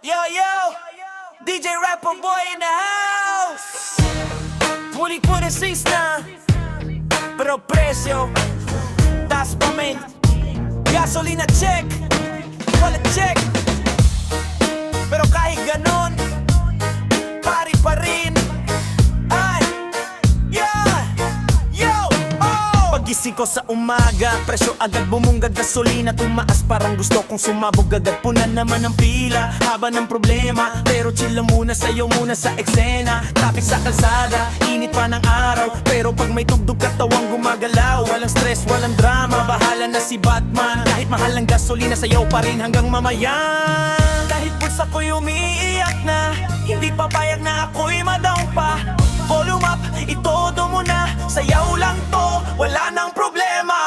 yo, DJ Rapper Boy in the house. 2026 na, pero presyo taas pa men. Gasolina check, wala check. Pero kahit ganon, pari pa rin. Ay, yeah, yo, oh. Pagising ko sa umaga, presyo agad bumunggad, gasolina tumaas, parang gusto kong sumabog agad. Puna naman ang pila, haba ng problema, pero chill lang muna, sayo muna sa eksena. Traffic sa kalsada, init pa ng araw, pero pag may tugtog katawang gumagalaw. Walang stress, walang drama, bahala na si Batman. Kahit mahal ang gasolina, sayaw pa rin hanggang mamaya. Kahit bulsa ko'y umiiyak na, hindi papayag na ako'y madown pa. Volume up, itodo mo na, sayaw lang to, wala nang problema.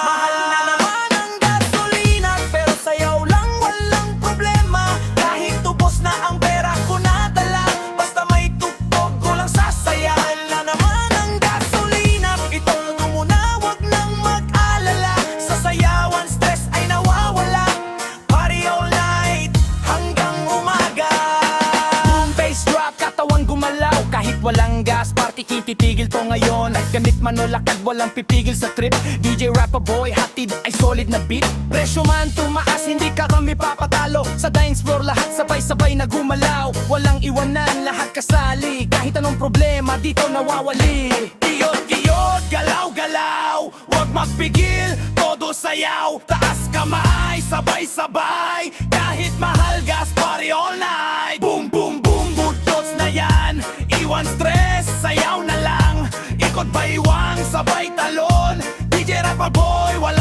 Mahal na naman ang gasolina, pero sayaw lang, walang problema. Kahit tubos na ang pera ko nadala, basta may tugtog ko lang sasaya. Mahal na naman ang gasolina, itodo mo na, wag nang mag-alala. Sa sayawan, stress ay nawawala. Party all night, hanggang umaga. Boom, bass drop, katawang gumalaw. Kahit walang gas, party titigil to ngayon. At ganit man o lakad, walang pipigil sa trip. DJ Rapper Boy, hatid ay solid na beat. Presyo man tumaas, hindi ka kami papatalo. Sa dance floor, lahat sabay-sabay na gumalaw. Walang iwanan, lahat kasali. Kahit anong problema, dito nawawali. Kiyot-kiyot, galaw-galaw, wag magpigil, todo sayaw. Taas kamay, sabay-sabay. Kahit mahal gas, party all night. Boom, boom, boom, good thoughts na yan. Iwan stress, sayaw na lang. Ikot baywang, sabay talon. DJ Rapper Boy, wala